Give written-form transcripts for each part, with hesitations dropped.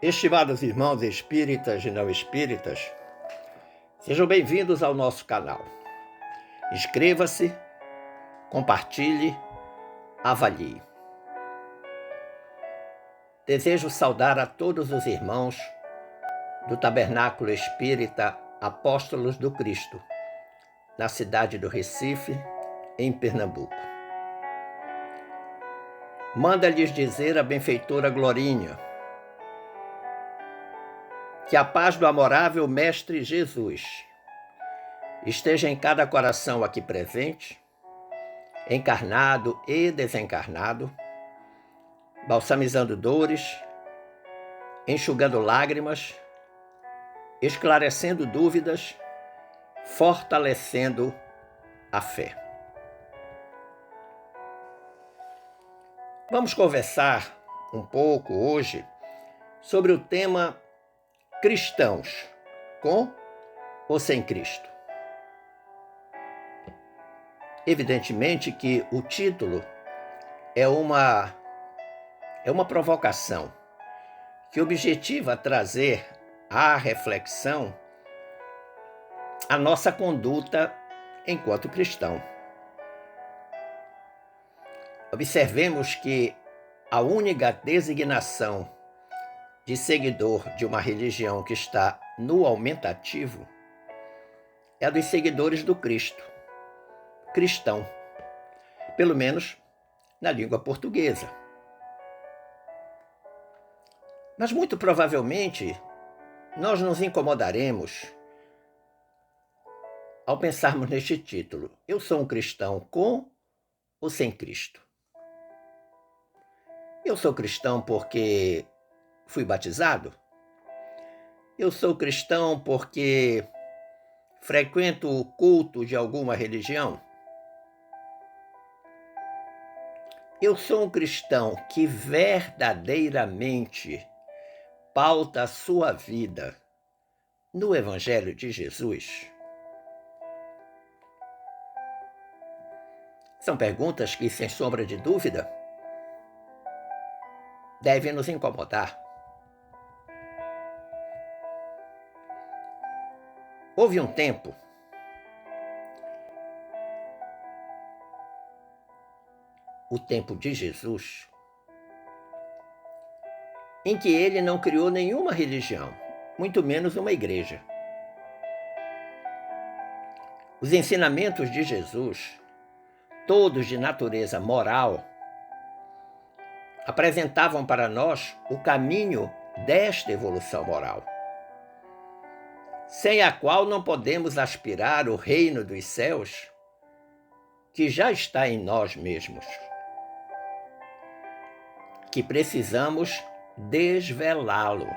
Estimados irmãos espíritas e não espíritas, sejam bem-vindos ao nosso canal. Inscreva-se, compartilhe, avalie. Desejo saudar a todos os irmãos do Tabernáculo Espírita Apóstolos do Cristo, na cidade do Recife, em Pernambuco. Manda-lhes dizer a benfeitora Glorinha que a paz do amorável Mestre Jesus esteja em cada coração aqui presente, encarnado e desencarnado, balsamizando dores, enxugando lágrimas, esclarecendo dúvidas, fortalecendo a fé. Vamos conversar um pouco hoje sobre o tema cristãos, com ou sem Cristo. Evidentemente que o título é uma provocação que objetiva trazer à reflexão a nossa conduta enquanto cristão. Observemos que a única designação de seguidor de uma religião que está no aumentativo é a dos seguidores do Cristo, cristão, pelo menos na língua portuguesa. Mas muito provavelmente nós nos incomodaremos ao pensarmos neste título: eu sou um cristão com ou sem Cristo? Eu sou cristão porque fui batizado? Eu sou cristão porque frequento o culto de alguma religião? Eu sou um cristão que verdadeiramente pauta a sua vida no Evangelho de Jesus? São perguntas que, sem sombra de dúvida, devem nos incomodar. Houve um tempo o tempo de Jesus, em que ele não criou nenhuma religião, muito menos uma igreja. Os ensinamentos de Jesus, todos de natureza moral, apresentavam para nós o caminho desta evolução moral, sem a qual não podemos aspirar o reino dos céus, que já está em nós mesmos, que precisamos desvelá-lo.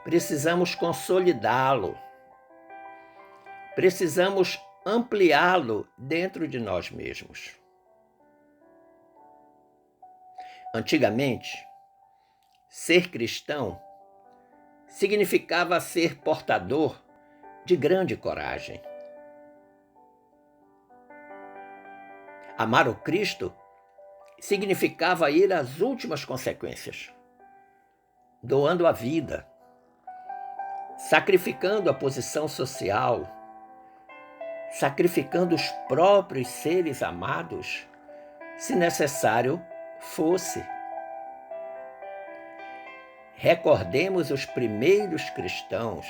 Precisamos consolidá-lo. Precisamos ampliá-lo dentro de nós mesmos. Antigamente, ser cristão significava ser portador de grande coragem. Amar o Cristo significava ir às últimas consequências, doando a vida, sacrificando a posição social, sacrificando os próprios seres amados, se necessário fosse. Recordemos os primeiros cristãos,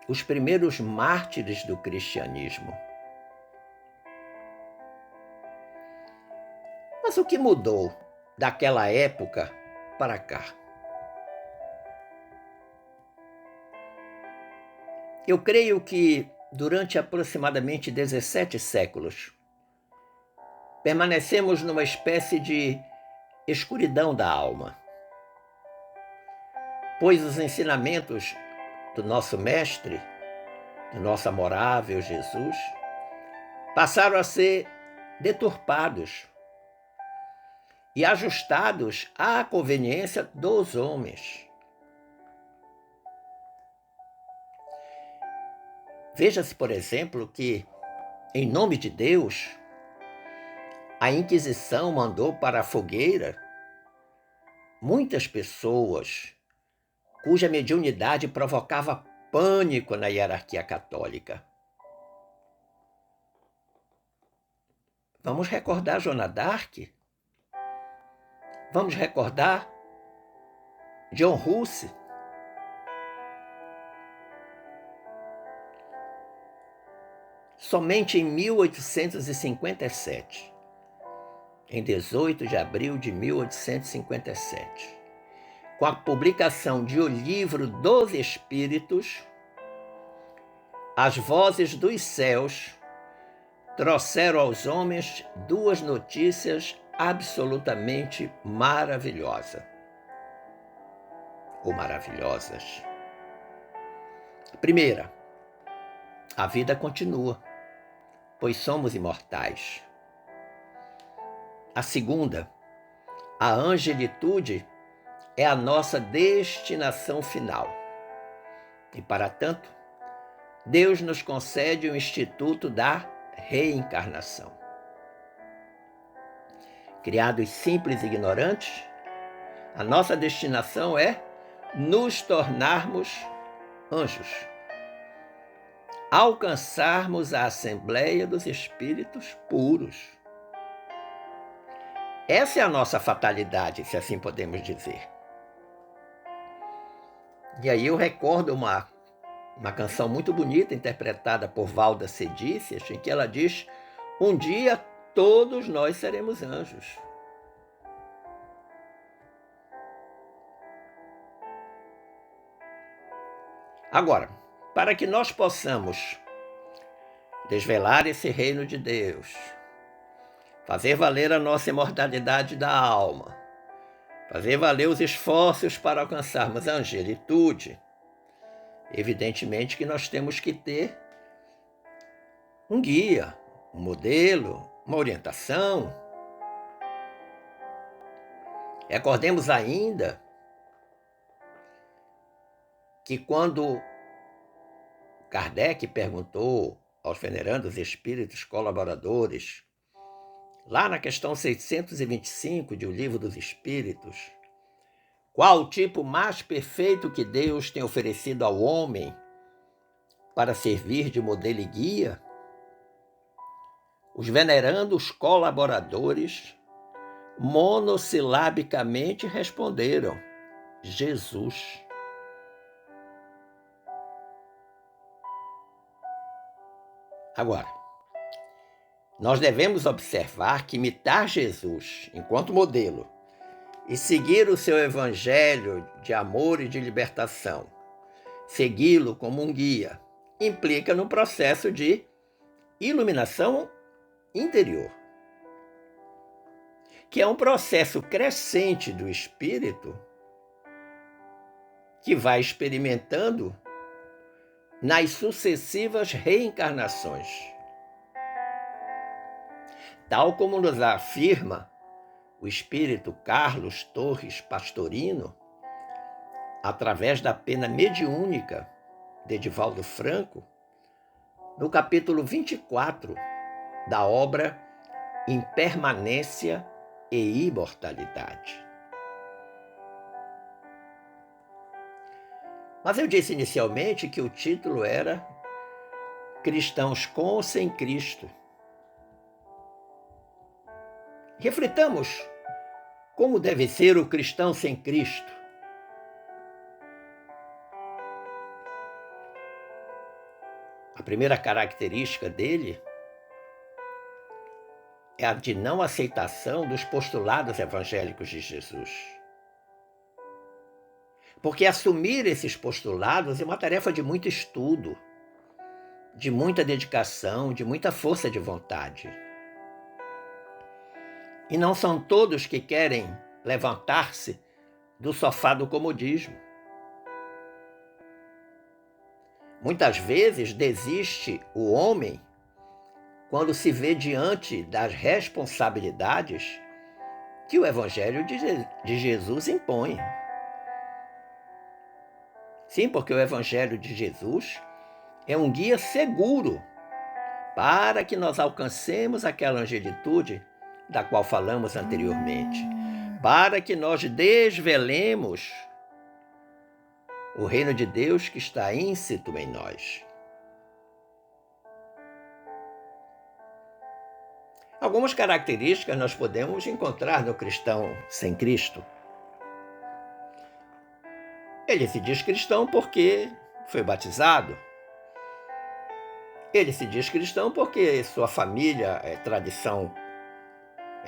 os primeiros mártires do cristianismo. Mas o que mudou daquela época para cá? Eu creio que durante aproximadamente 17 séculos, permanecemos numa espécie de escuridão da alma, pois os ensinamentos do nosso Mestre, do nosso amorável Jesus, passaram a ser deturpados e ajustados à conveniência dos homens. Veja-se, por exemplo, que, em nome de Deus, a Inquisição mandou para a fogueira muitas pessoas cuja mediunidade provocava pânico na hierarquia católica. Vamos recordar Joana d'Arc? Vamos recordar John Huss? Somente em 1857, em 18 de abril de 1857, com a publicação de O Livro dos Espíritos, as vozes dos céus trouxeram aos homens duas notícias absolutamente maravilhosas, ou maravilhosas. A primeira, a vida continua, pois somos imortais. A segunda, a angelitude é a nossa destinação final. E, para tanto, Deus nos concede o instituto da reencarnação. Criados simples e ignorantes, a nossa destinação é nos tornarmos anjos, alcançarmos a Assembleia dos Espíritos puros. Essa é a nossa fatalidade, se assim podemos dizer. E aí eu recordo uma canção muito bonita, interpretada por Valda Sedícias, em que ela diz: um dia todos nós seremos anjos. Agora, para que nós possamos desvelar esse reino de Deus, fazer valer a nossa imortalidade da alma, fazer valer os esforços para alcançarmos a angelitude, evidentemente que nós temos que ter um guia, um modelo, uma orientação. Recordemos ainda que quando Kardec perguntou aos venerandos espíritos colaboradores, lá na questão 625 de O Livro dos Espíritos, qual o tipo mais perfeito que Deus tem oferecido ao homem para servir de modelo e guia, os venerandos colaboradores monossilabicamente responderam: Jesus. Agora, nós devemos observar que imitar Jesus enquanto modelo e seguir o seu evangelho de amor e de libertação, segui-lo como um guia, implica no processo de iluminação interior, que é um processo crescente do espírito que vai experimentando nas sucessivas reencarnações. Tal como nos afirma o espírito Carlos Torres Pastorino, através da pena mediúnica de Divaldo Franco, no capítulo 24 da obra Impermanência e Imortalidade. Mas eu disse inicialmente que o título era Cristãos com ou sem Cristo. Reflitamos como deve ser o cristão sem Cristo. A primeira característica dele é a de não aceitação dos postulados evangélicos de Jesus. Porque assumir esses postulados é uma tarefa de muito estudo, de muita dedicação, de muita força de vontade. E não são todos que querem levantar-se do sofá do comodismo. Muitas vezes desiste o homem quando se vê diante das responsabilidades que o Evangelho de Jesus impõe. Sim, porque o Evangelho de Jesus é um guia seguro para que nós alcancemos aquela angelitude da qual falamos anteriormente, para que nós desvelemos o reino de Deus que está íncito em nós. Algumas características nós podemos encontrar no cristão sem Cristo. Ele se diz cristão porque foi batizado. Ele se diz cristão porque sua família é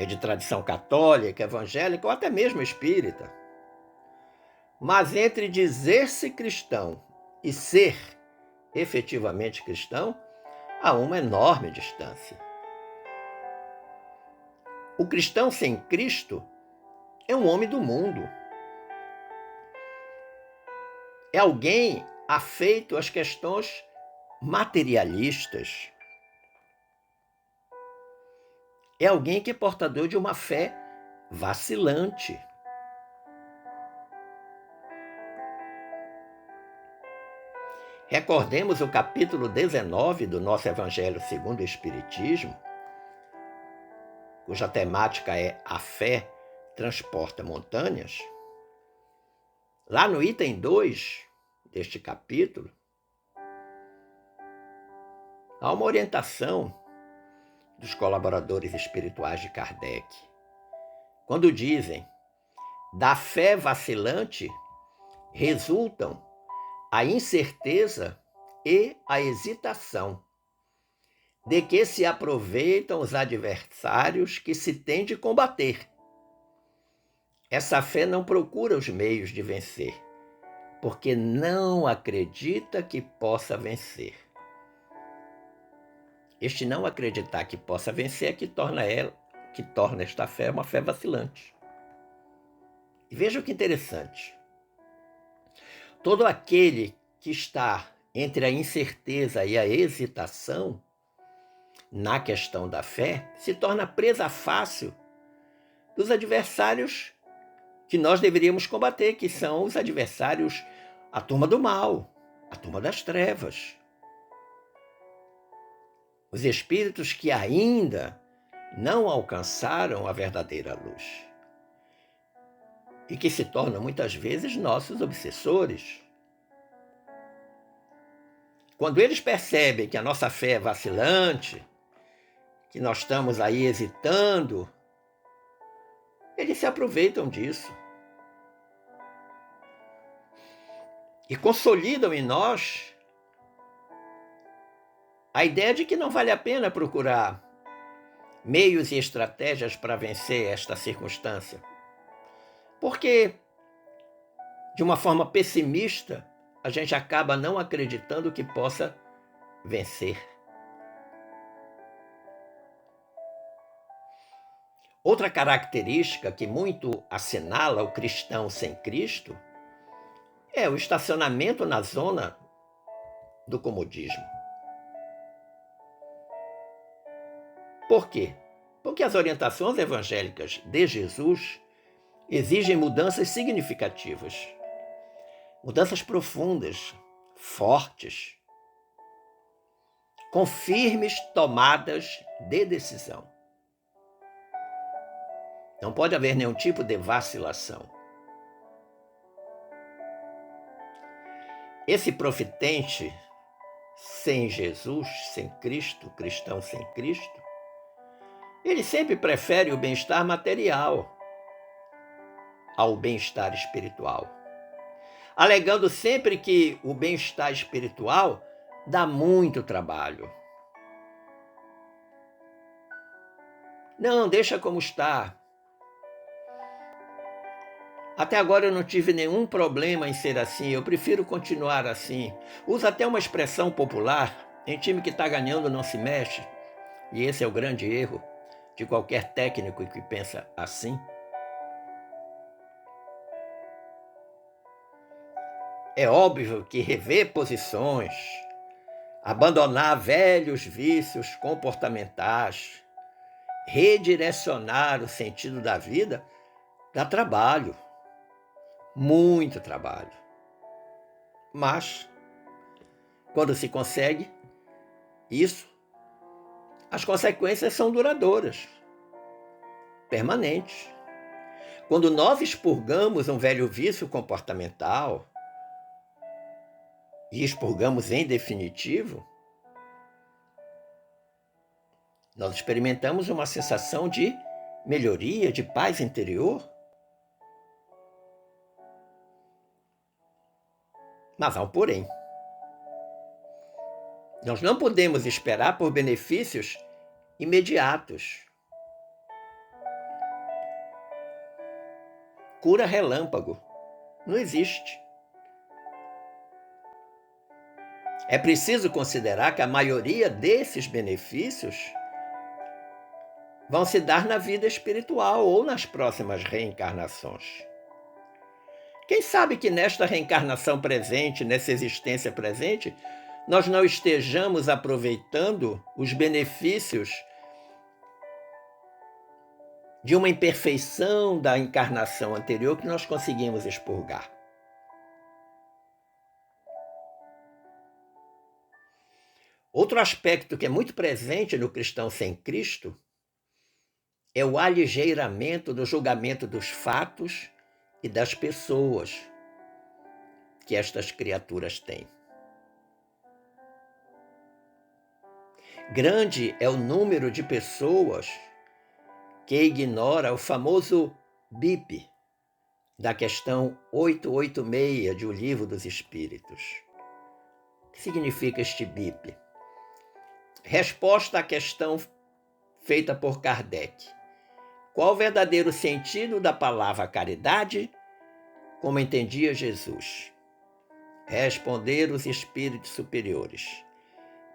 de tradição católica, evangélica ou até mesmo espírita. Mas entre dizer-se cristão e ser efetivamente cristão, há uma enorme distância. O cristão sem Cristo é um homem do mundo. É alguém afeito às questões materialistas. É alguém que é portador de uma fé vacilante. Recordemos o capítulo 19 do nosso Evangelho segundo o Espiritismo, cuja temática é a fé transporta montanhas. Lá no item 2 deste capítulo, há uma orientação dos colaboradores espirituais de Kardec, quando dizem: da fé vacilante resultam a incerteza e a hesitação, de que se aproveitam os adversários que se tem de combater. Essa fé não procura os meios de vencer, porque não acredita que possa vencer. Este não acreditar que possa vencer é que torna esta fé uma fé vacilante. E veja que interessante. Todo aquele que está entre a incerteza e a hesitação na questão da fé se torna presa fácil dos adversários que nós deveríamos combater, que são os adversários, a turma do mal, a turma das trevas. Os espíritos que ainda não alcançaram a verdadeira luz e que se tornam muitas vezes nossos obsessores. Quando eles percebem que a nossa fé é vacilante, que nós estamos aí hesitando, eles se aproveitam disso e consolidam em nós a ideia de que não vale a pena procurar meios e estratégias para vencer esta circunstância. Porque, de uma forma pessimista, a gente acaba não acreditando que possa vencer. Outra característica que muito assinala o cristão sem Cristo é o estacionamento na zona do comodismo. Por quê? Porque as orientações evangélicas de Jesus exigem mudanças significativas, mudanças profundas, fortes, com firmes tomadas de decisão. Não pode haver nenhum tipo de vacilação. Esse profitente sem Jesus, sem Cristo, cristão sem Cristo, ele sempre prefere o bem-estar material ao bem-estar espiritual, alegando sempre que o bem-estar espiritual dá muito trabalho. Não, deixa como está. Até agora eu não tive nenhum problema em ser assim, eu prefiro continuar assim. Usa até uma expressão popular: em time que está ganhando não se mexe. E esse é o grande erro de qualquer técnico que pensa assim. É óbvio que rever posições, abandonar velhos vícios comportamentais, redirecionar o sentido da vida, dá trabalho, muito trabalho. Mas, quando se consegue isso, as consequências são duradouras. permanentes. Quando nós expurgamos um velho vício comportamental, e expurgamos em definitivo, nós experimentamos uma sensação de melhoria, de paz interior. Mas há um porém. Nós não podemos esperar por benefícios imediatos. Cura relâmpago não existe. É preciso considerar que a maioria desses benefícios vão se dar na vida espiritual ou nas próximas reencarnações. Quem sabe que nesta reencarnação presente, nessa existência presente, nós não estejamos aproveitando os benefícios de uma imperfeição da encarnação anterior que nós conseguimos expurgar. Outro aspecto que é muito presente no cristão sem Cristo é o aligeiramento do julgamento dos fatos e das pessoas que estas criaturas têm. Grande é o número de pessoas que ignora o famoso BIP da questão 886 de O Livro dos Espíritos. O que significa este BIP? Resposta à questão feita por Kardec. Qual o verdadeiro sentido da palavra caridade, como entendia Jesus? Responderam os espíritos superiores.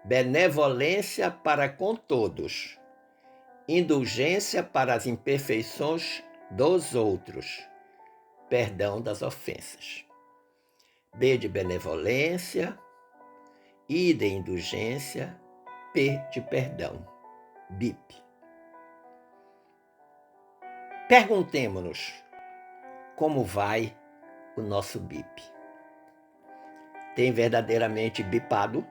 Benevolência para com todos, indulgência para as imperfeições dos outros, perdão das ofensas. B de benevolência, I de indulgência, P de perdão, BIP. Perguntemo-nos como vai o nosso BIP. Tem verdadeiramente bipado?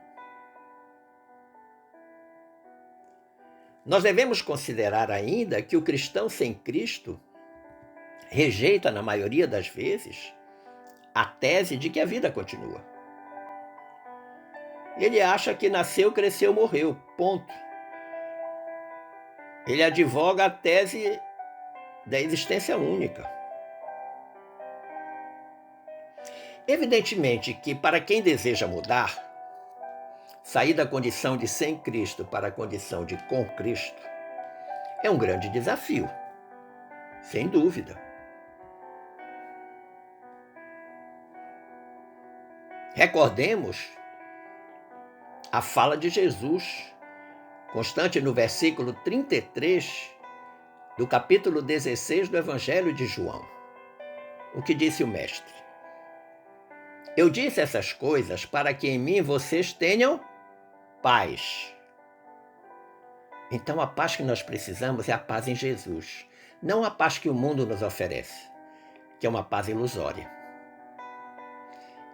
Nós devemos considerar ainda que o cristão sem Cristo rejeita, na maioria das vezes, a tese de que a vida continua. Ele acha que nasceu, cresceu, morreu, ponto. Ele advoga a tese da existência única. Evidentemente que para quem deseja mudar, sair da condição de sem Cristo para a condição de com Cristo, é um grande desafio, sem dúvida. Recordemos a fala de Jesus, constante no versículo 33 do capítulo 16 do Evangelho de João. O que disse o Mestre? Eu disse essas coisas para que em mim vocês tenham paz. Então a paz que nós precisamos é a paz em Jesus, não a paz que o mundo nos oferece, que é uma paz ilusória.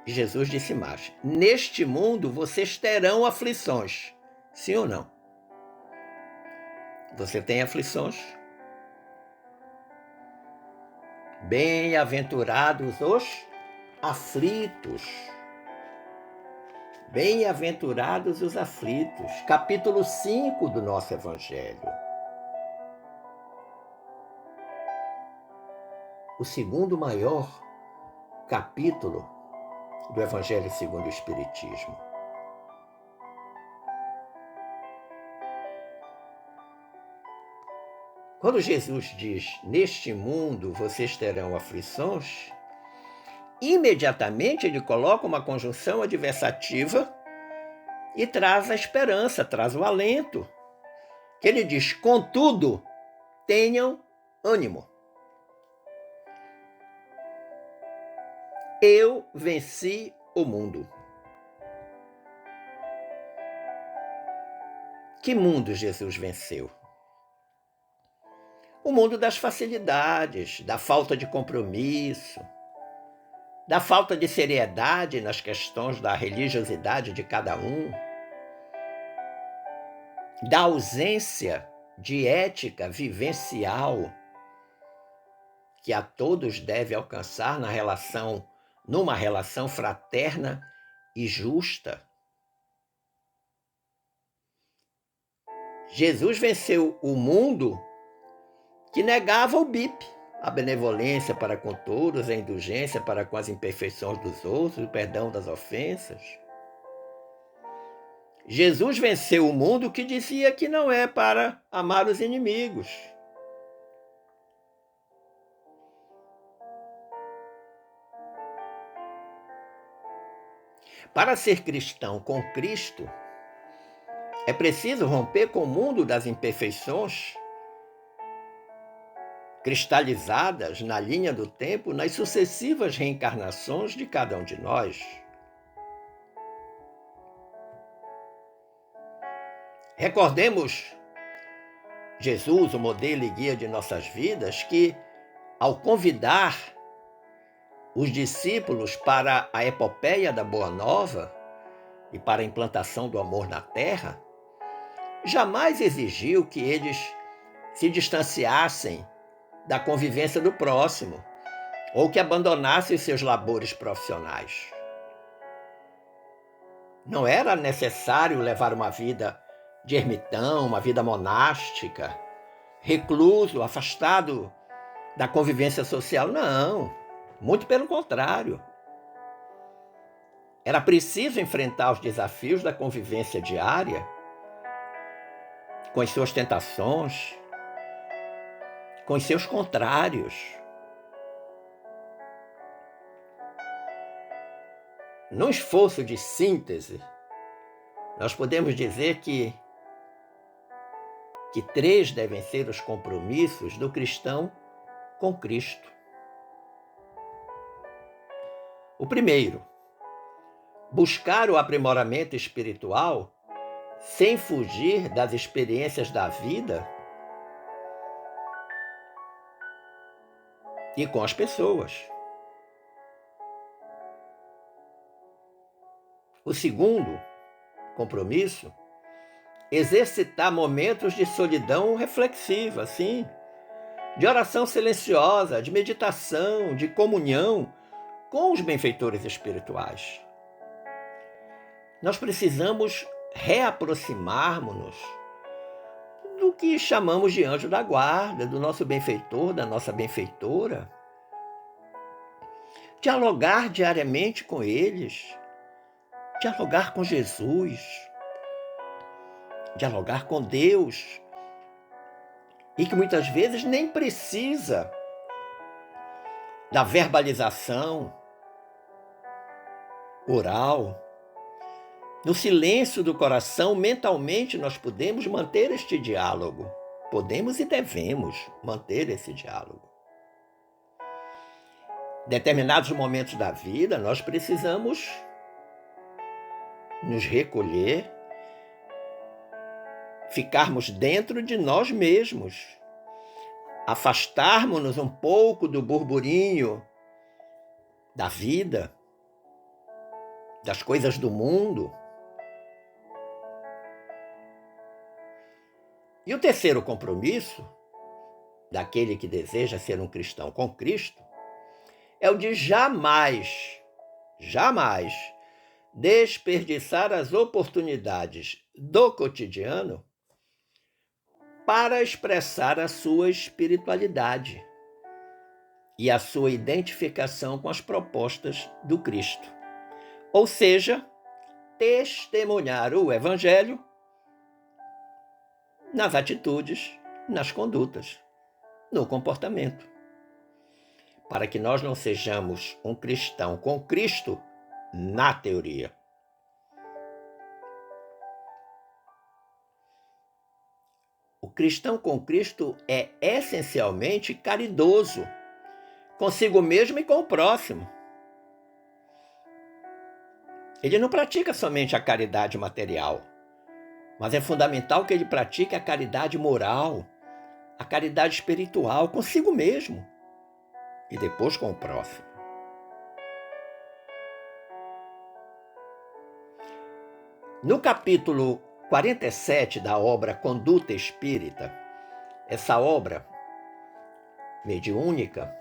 E Jesus disse mais: neste mundo vocês terão aflições. Sim ou não? Você tem aflições? Bem-aventurados os aflitos. Bem-aventurados os aflitos. Capítulo 5 do nosso Evangelho. O segundo maior capítulo do Evangelho segundo o Espiritismo. Quando Jesus diz, neste mundo vocês terão aflições, imediatamente ele coloca uma conjunção adversativa e traz a esperança, traz o alento. Que ele diz, contudo, tenham ânimo. Eu venci o mundo. Que mundo Jesus venceu? O mundo das facilidades, da falta de compromisso, da falta de seriedade nas questões da religiosidade de cada um, da ausência de ética vivencial que a todos deve alcançar numa relação fraterna e justa. Jesus venceu o mundo que negava o BIP, a benevolência para com todos, a indulgência para com as imperfeições dos outros, o perdão das ofensas. Jesus venceu o mundo que dizia que não é para amar os inimigos. Para ser cristão com Cristo, é preciso romper com o mundo das imperfeições, cristalizadas na linha do tempo nas sucessivas reencarnações de cada um de nós. Recordemos Jesus, o modelo e guia de nossas vidas, que, ao convidar os discípulos para a epopeia da Boa Nova e para a implantação do amor na Terra, jamais exigiu que eles se distanciassem da convivência do próximo ou que abandonassem os seus labores profissionais. Não era necessário levar uma vida de ermitão, uma vida monástica, recluso, afastado da convivência social. Não, muito pelo contrário. Era preciso enfrentar os desafios da convivência diária, com as suas tentações, com os seus contrários. Num esforço de síntese, nós podemos dizer que 3 devem ser os compromissos do cristão com Cristo. O primeiro, buscar o aprimoramento espiritual sem fugir das experiências da vida e com as pessoas. O segundo compromisso, exercitar momentos de solidão reflexiva, sim, de oração silenciosa, de meditação, de comunhão com os benfeitores espirituais. Nós precisamos reaproximarmos-nos do que chamamos de anjo da guarda, do nosso benfeitor, da nossa benfeitora. Dialogar diariamente com eles, dialogar com Jesus, dialogar com Deus, e que muitas vezes nem precisa da verbalização oral. No silêncio do coração, mentalmente, nós podemos manter este diálogo. Podemos e devemos manter esse diálogo. Em determinados momentos da vida, nós precisamos nos recolher, ficarmos dentro de nós mesmos, afastarmos-nos um pouco do burburinho da vida, das coisas do mundo. E o terceiro compromisso daquele que deseja ser um cristão com Cristo é o de jamais desperdiçar as oportunidades do cotidiano para expressar a sua espiritualidade e a sua identificação com as propostas do Cristo. Ou seja, testemunhar o Evangelho nas atitudes, nas condutas, no comportamento. Para que nós não sejamos um cristão com Cristo na teoria. O cristão com Cristo é essencialmente caridoso, consigo mesmo e com o próximo. Ele não pratica somente a caridade material, mas é fundamental que ele pratique a caridade moral, a caridade espiritual consigo mesmo e depois com o próximo. No capítulo 47 da obra Conduta Espírita, essa obra mediúnica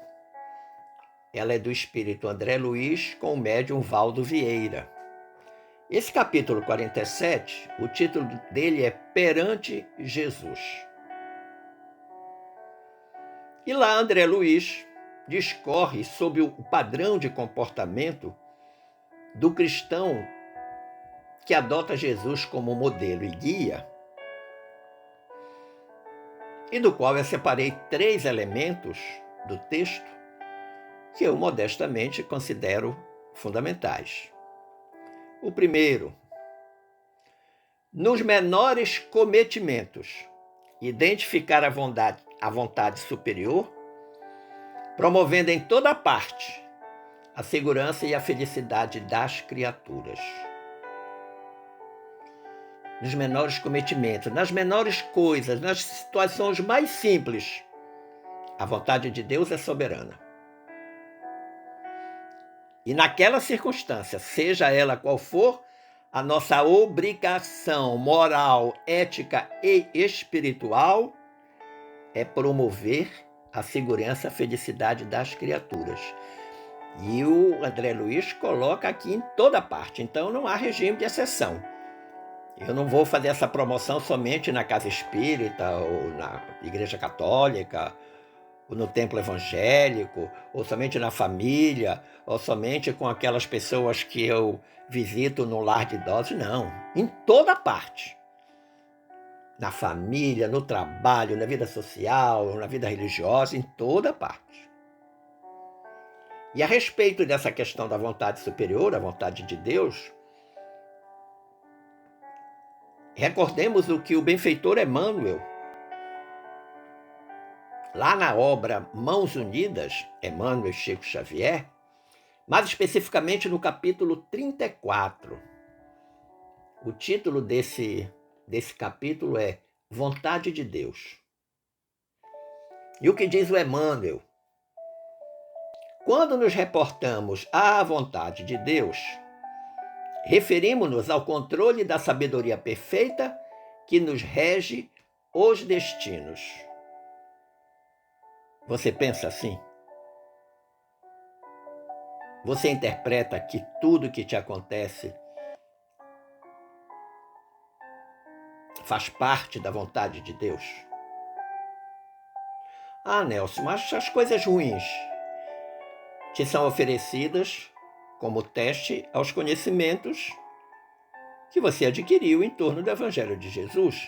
Ela é do espírito André Luiz com o médium Valdo Vieira. Esse capítulo 47, o título dele é Perante Jesus. E lá André Luiz discorre sobre o padrão de comportamento do cristão que adota Jesus como modelo e guia, e do qual eu separei 3 elementos do texto que eu modestamente considero fundamentais. O primeiro, nos menores cometimentos, identificar a vontade superior, promovendo em toda parte a segurança e a felicidade das criaturas. Nos menores cometimentos, nas menores coisas, nas situações mais simples, a vontade de Deus é soberana. E naquela circunstância, seja ela qual for, a nossa obrigação moral, ética e espiritual é promover a segurança e a felicidade das criaturas. E o André Luiz coloca aqui em toda parte, então não há regime de exceção. Eu não vou fazer essa promoção somente na casa espírita ou na igreja católica, ou no templo evangélico, ou somente na família, ou somente com aquelas pessoas que eu visito no lar de idosos. Não, em toda parte. Na família, no trabalho, na vida social, na vida religiosa, em toda parte. E a respeito dessa questão da vontade superior, a vontade de Deus, recordemos o que o benfeitor Emmanuel, lá na obra Mãos Unidas, Emmanuel e Chico Xavier, mais especificamente no capítulo 34. O título desse capítulo é Vontade de Deus. E o que diz o Emmanuel? Quando nos reportamos à vontade de Deus, referimos-nos ao controle da sabedoria perfeita que nos rege os destinos. Você pensa assim? Você interpreta que tudo que te acontece faz parte da vontade de Deus? Ah, Nelson, mas as coisas ruins te são oferecidas como teste aos conhecimentos que você adquiriu em torno do Evangelho de Jesus.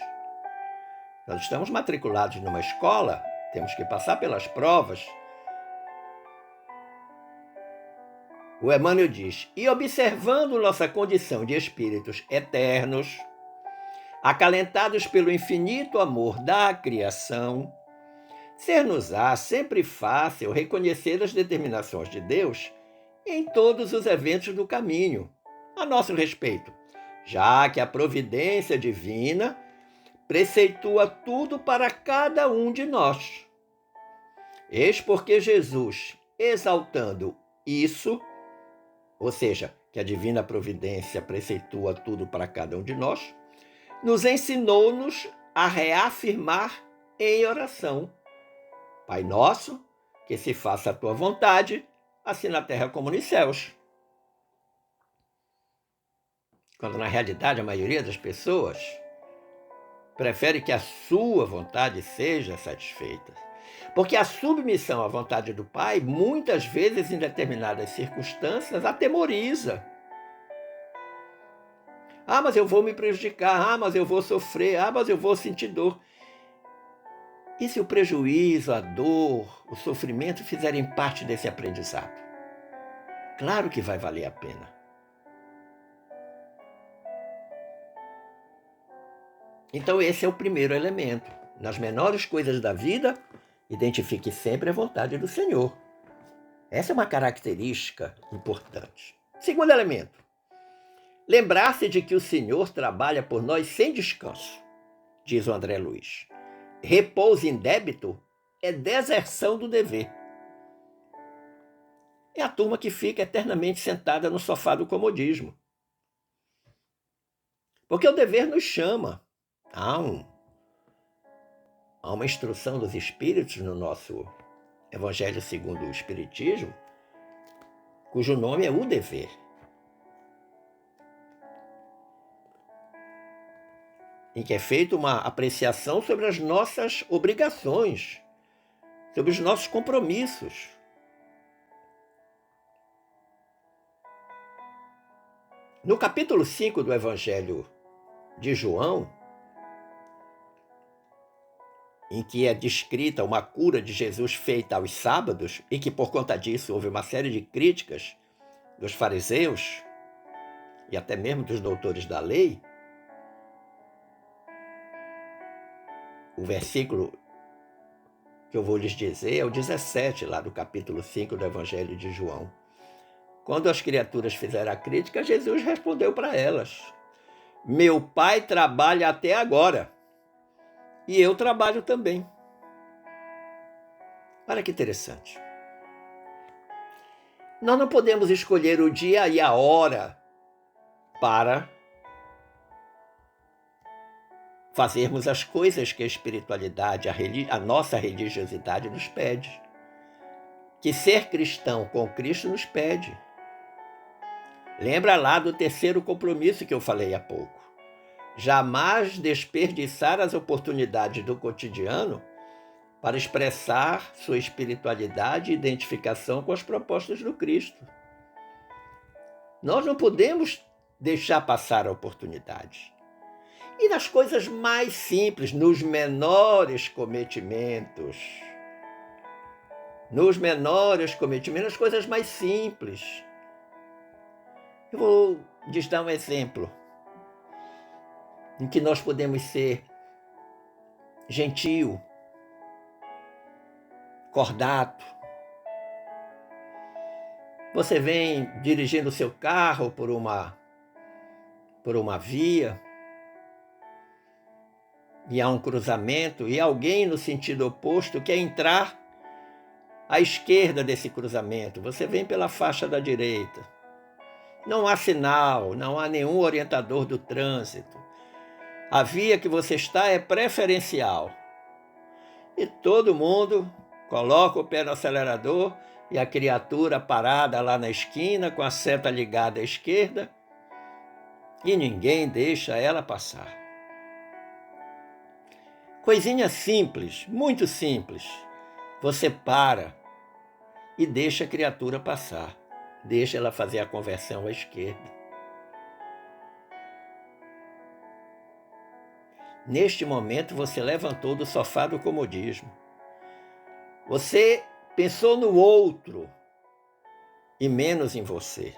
Nós estamos matriculados numa escola, temos que passar pelas provas. O Emmanuel diz, e observando nossa condição de espíritos eternos, acalentados pelo infinito amor da criação, ser-nos-á sempre fácil reconhecer as determinações de Deus em todos os eventos do caminho, a nosso respeito, já que a providência divina preceitua tudo para cada um de nós. Eis porque Jesus, exaltando isso, ou seja, que a divina providência preceitua tudo para cada um de nós, nos ensinou-nos a reafirmar em oração: Pai nosso, que se faça a tua vontade, assim na terra como nos céus. Quando na realidade a maioria das pessoas prefere que a sua vontade seja satisfeita. Porque a submissão à vontade do Pai, muitas vezes em determinadas circunstâncias, atemoriza. Ah, mas eu vou me prejudicar. Ah, mas eu vou sofrer. Ah, mas eu vou sentir dor. E se o prejuízo, a dor, o sofrimento fizerem parte desse aprendizado? Claro que vai valer a pena. Então esse é o primeiro elemento. Nas menores coisas da vida, identifique sempre a vontade do Senhor. Essa é uma característica importante. Segundo elemento, lembrar-se de que o Senhor trabalha por nós sem descanso, diz o André Luiz. Repouso em débito é deserção do dever. É a turma que fica eternamente sentada no sofá do comodismo. Porque o dever nos chama. Há uma instrução dos Espíritos no nosso Evangelho segundo o Espiritismo, cujo nome é o dever. Em que é feita uma apreciação sobre as nossas obrigações, sobre os nossos compromissos. No capítulo 5 do Evangelho de João, em que é descrita uma cura de Jesus feita aos sábados, e que por conta disso houve uma série de críticas dos fariseus e até mesmo dos doutores da lei, o versículo que eu vou lhes dizer é o 17, lá do capítulo 5 do Evangelho de João. Quando as criaturas fizeram a crítica, Jesus respondeu para elas: meu Pai trabalha até agora, e eu trabalho também. Olha que interessante. Nós não podemos escolher o dia e a hora para fazermos as coisas que a espiritualidade, a nossa religiosidade nos pede. Que ser cristão com Cristo nos pede. Lembra lá do terceiro compromisso que eu falei há pouco. Jamais desperdiçar as oportunidades do cotidiano para expressar sua espiritualidade e identificação com as propostas do Cristo. Nós não podemos deixar passar a oportunidade. E nas coisas mais simples, nos menores cometimentos, as coisas mais simples. Eu vou lhes dar um exemplo em que nós podemos ser gentil, cordato. Você vem dirigindo o seu carro por uma via, e há um cruzamento, e alguém no sentido oposto quer entrar à esquerda desse cruzamento. Você vem pela faixa da direita. Não há sinal, não há nenhum orientador do trânsito. A via que você está é preferencial. E todo mundo coloca o pé no acelerador e a criatura parada lá na esquina com a seta ligada à esquerda e ninguém deixa ela passar. Coisinha simples, muito simples. Você para e deixa a criatura passar. Deixa ela fazer a conversão à esquerda. Neste momento, você levantou do sofá do comodismo. Você pensou no outro e menos em você.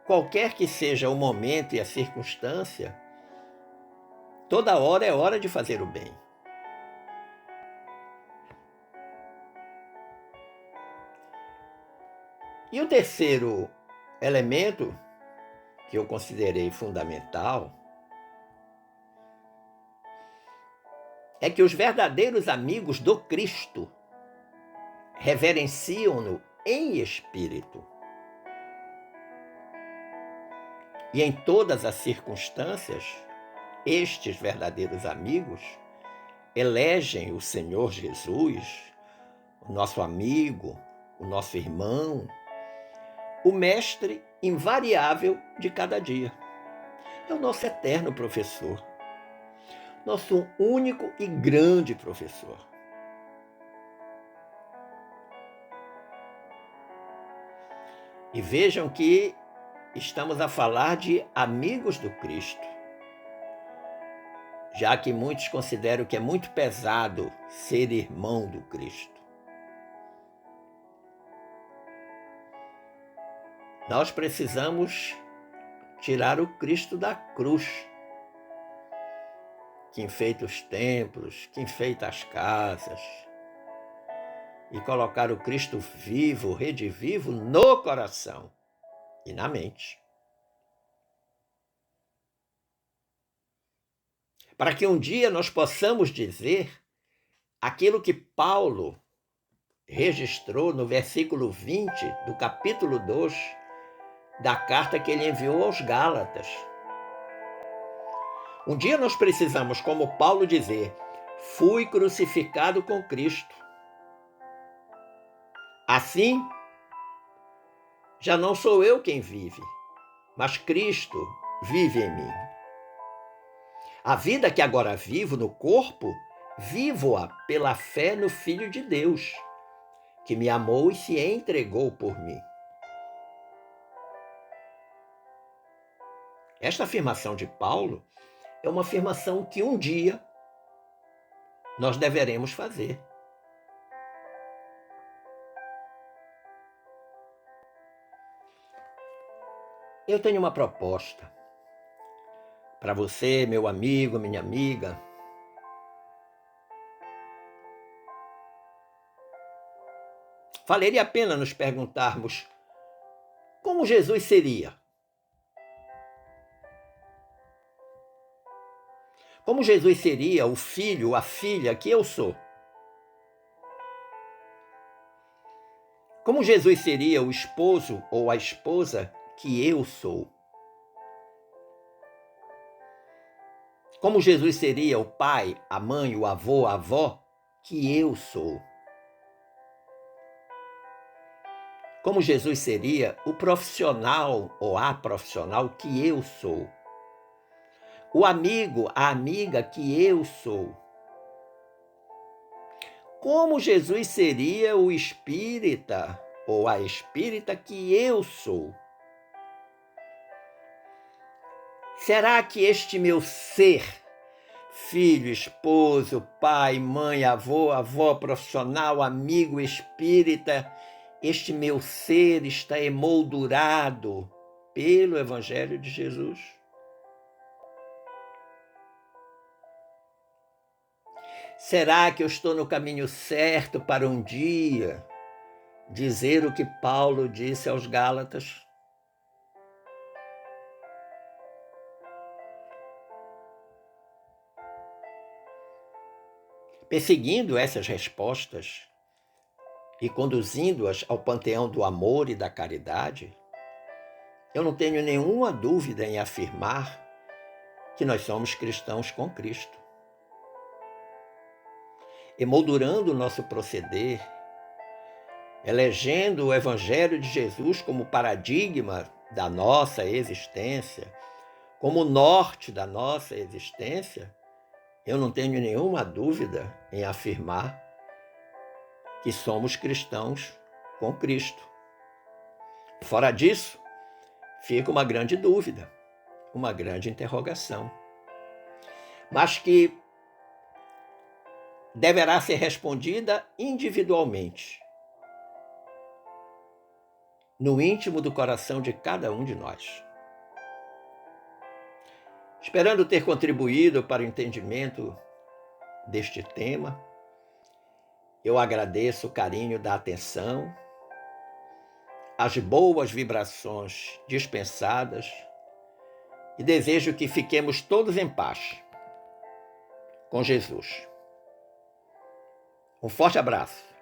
Qualquer que seja o momento e a circunstância, toda hora é hora de fazer o bem. E o terceiro elemento que eu considerei fundamental é que os verdadeiros amigos do Cristo reverenciam-no em espírito. E em todas as circunstâncias, estes verdadeiros amigos elegem o Senhor Jesus, o nosso amigo, o nosso irmão, o mestre invariável de cada dia. É o nosso eterno professor, nosso único e grande professor. E vejam que estamos a falar de amigos do Cristo, já que muitos consideram que é muito pesado ser irmão do Cristo. Nós precisamos tirar o Cristo da cruz, que enfeita os templos, que enfeita as casas, e colocar o Cristo vivo, redivivo, no coração e na mente. Para que um dia nós possamos dizer aquilo que Paulo registrou no versículo 20 do capítulo 2 da carta que ele enviou aos Gálatas. Um dia nós precisamos, como Paulo, dizer: fui crucificado com Cristo. Assim, já não sou eu quem vive, mas Cristo vive em mim. A vida que agora vivo no corpo, vivo-a pela fé no Filho de Deus, que me amou e se entregou por mim. Esta afirmação de Paulo é uma afirmação que um dia nós deveremos fazer. Eu tenho uma proposta para você, meu amigo, minha amiga. Valeria a pena nos perguntarmos como Jesus seria? Como Jesus seria o filho, a filha que eu sou? Como Jesus seria o esposo ou a esposa que eu sou? Como Jesus seria o pai, a mãe, o avô, a avó que eu sou? Como Jesus seria o profissional ou a profissional que eu sou? O amigo, a amiga que eu sou? Como Jesus seria o espírita ou a espírita que eu sou? Será que este meu ser, filho, esposo, pai, mãe, avô, avó, profissional, amigo, espírita, este meu ser está emoldurado pelo Evangelho de Jesus? Será que eu estou no caminho certo para um dia dizer o que Paulo disse aos Gálatas? Perseguindo essas respostas e conduzindo-as ao panteão do amor e da caridade, eu não tenho nenhuma dúvida em afirmar que nós somos cristãos com Cristo. Emoldurando o nosso proceder, elegendo o Evangelho de Jesus como paradigma da nossa existência, como norte da nossa existência, eu não tenho nenhuma dúvida em afirmar que somos cristãos com Cristo. Fora disso, fica uma grande dúvida, uma grande interrogação, mas que deverá ser respondida individualmente, no íntimo do coração de cada um de nós. Esperando ter contribuído para o entendimento deste tema, eu agradeço o carinho da atenção, as boas vibrações dispensadas e desejo que fiquemos todos em paz com Jesus. Um forte abraço.